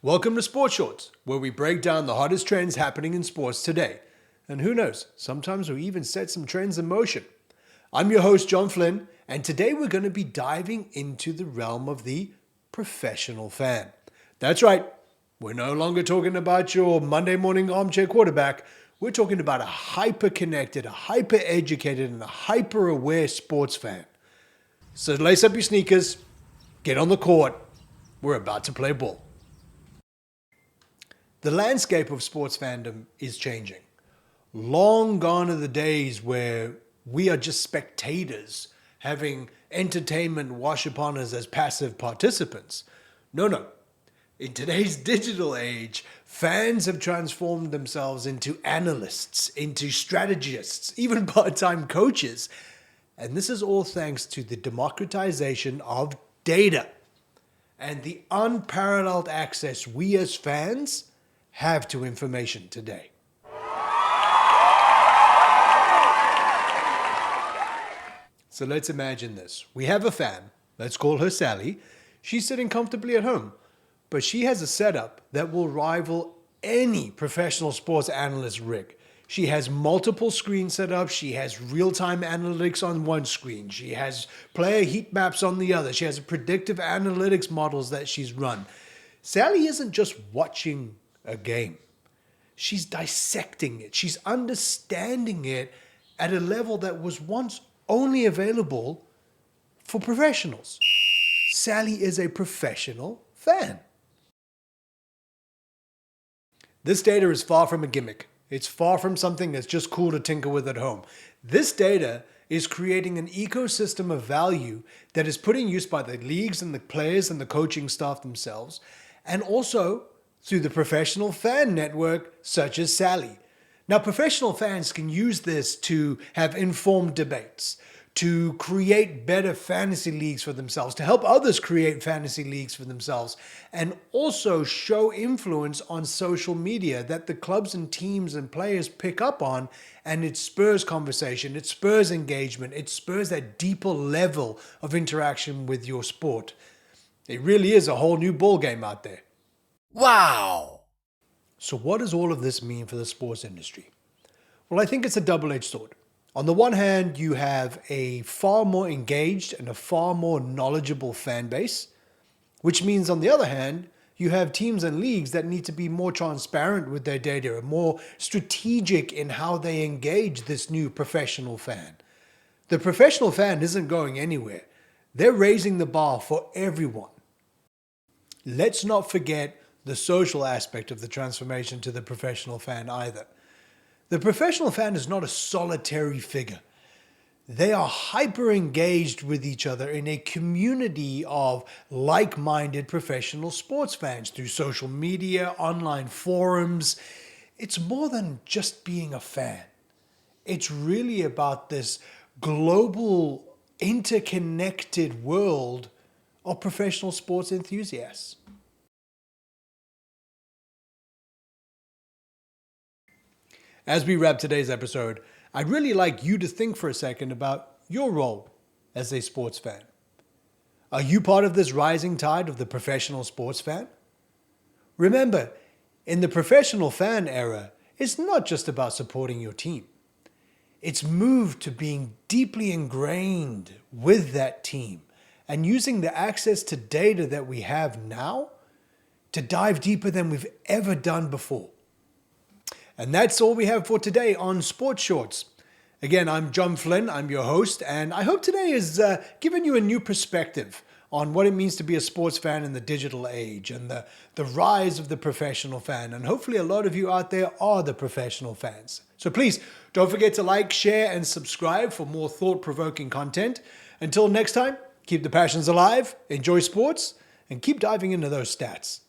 Welcome to Sports Shorts, where we break down the hottest trends happening in sports today. And who knows, sometimes we even set some trends in motion. I'm your host, Jon Flynn, and today we're going to be diving into the realm of the professional fan. That's right, we're no longer talking about your Monday morning armchair quarterback. We're talking about a hyper-connected, a hyper-educated, and a hyper-aware sports fan. So lace up your sneakers, get on the court, we're about to play ball. The landscape of sports fandom is changing. Long gone are the days where we are just spectators, having entertainment wash upon us as passive participants. No. In today's digital age, fans have transformed themselves into analysts, into strategists, even part-time coaches. And this is all thanks to the democratization of data and the unparalleled access we as fans have to information today. So let's imagine this. We have a fan, let's call her Sally. She's sitting comfortably at home, but she has a setup that will rival any professional sports analyst rig. She has multiple screens set up. She has real-time analytics on one screen. She has player heat maps on the other. She has predictive analytics models that she's run. Sally isn't just watching a game. She's dissecting it. She's understanding it at a level that was once only available for professionals. Sally is a professional fan. This data is far from a gimmick. It's far from something that's just cool to tinker with at home. This data is creating an ecosystem of value that is put in use by the leagues and the players and the coaching staff themselves, and also through the professional fan network such as Sally. Now, professional fans can use this to have informed debates, to create better fantasy leagues for themselves, to help others create fantasy leagues for themselves, and also show influence on social media that the clubs and teams and players pick up on, and it spurs conversation, it spurs engagement, it spurs that deeper level of interaction with your sport. It really is a whole new ball game out there. Wow! So what does all of this mean for the sports industry? Well, I think it's a double-edged sword. On the one hand, you have a far more engaged and a far more knowledgeable fan base, which means on the other hand, you have teams and leagues that need to be more transparent with their data and more strategic in how they engage this new professional fan. The professional fan isn't going anywhere. They're raising the bar for everyone. Let's not forget the social aspect of the transformation to the professional fan either. The professional fan is not a solitary figure. They are hyper engaged with each other in a community of like-minded professional sports fans through social media, online forums. It's more than just being a fan. It's really about this global, interconnected world of professional sports enthusiasts. As we wrap today's episode, I'd really like you to think for a second about your role as a sports fan. Are you part of this rising tide of the professional sports fan? Remember, in the professional fan era, it's not just about supporting your team. It's moved to being deeply ingrained with that team and using the access to data that we have now to dive deeper than we've ever done before. And that's all we have for today on Sports Shorts. Again, I'm Jon Flynn, I'm your host, and I hope today has given you a new perspective on what it means to be a sports fan in the digital age and the rise of the professional fan. And hopefully a lot of you out there are the professional fans. So please don't forget to like, share, and subscribe for more thought-provoking content. Until next time, keep the passions alive, enjoy sports, and keep diving into those stats.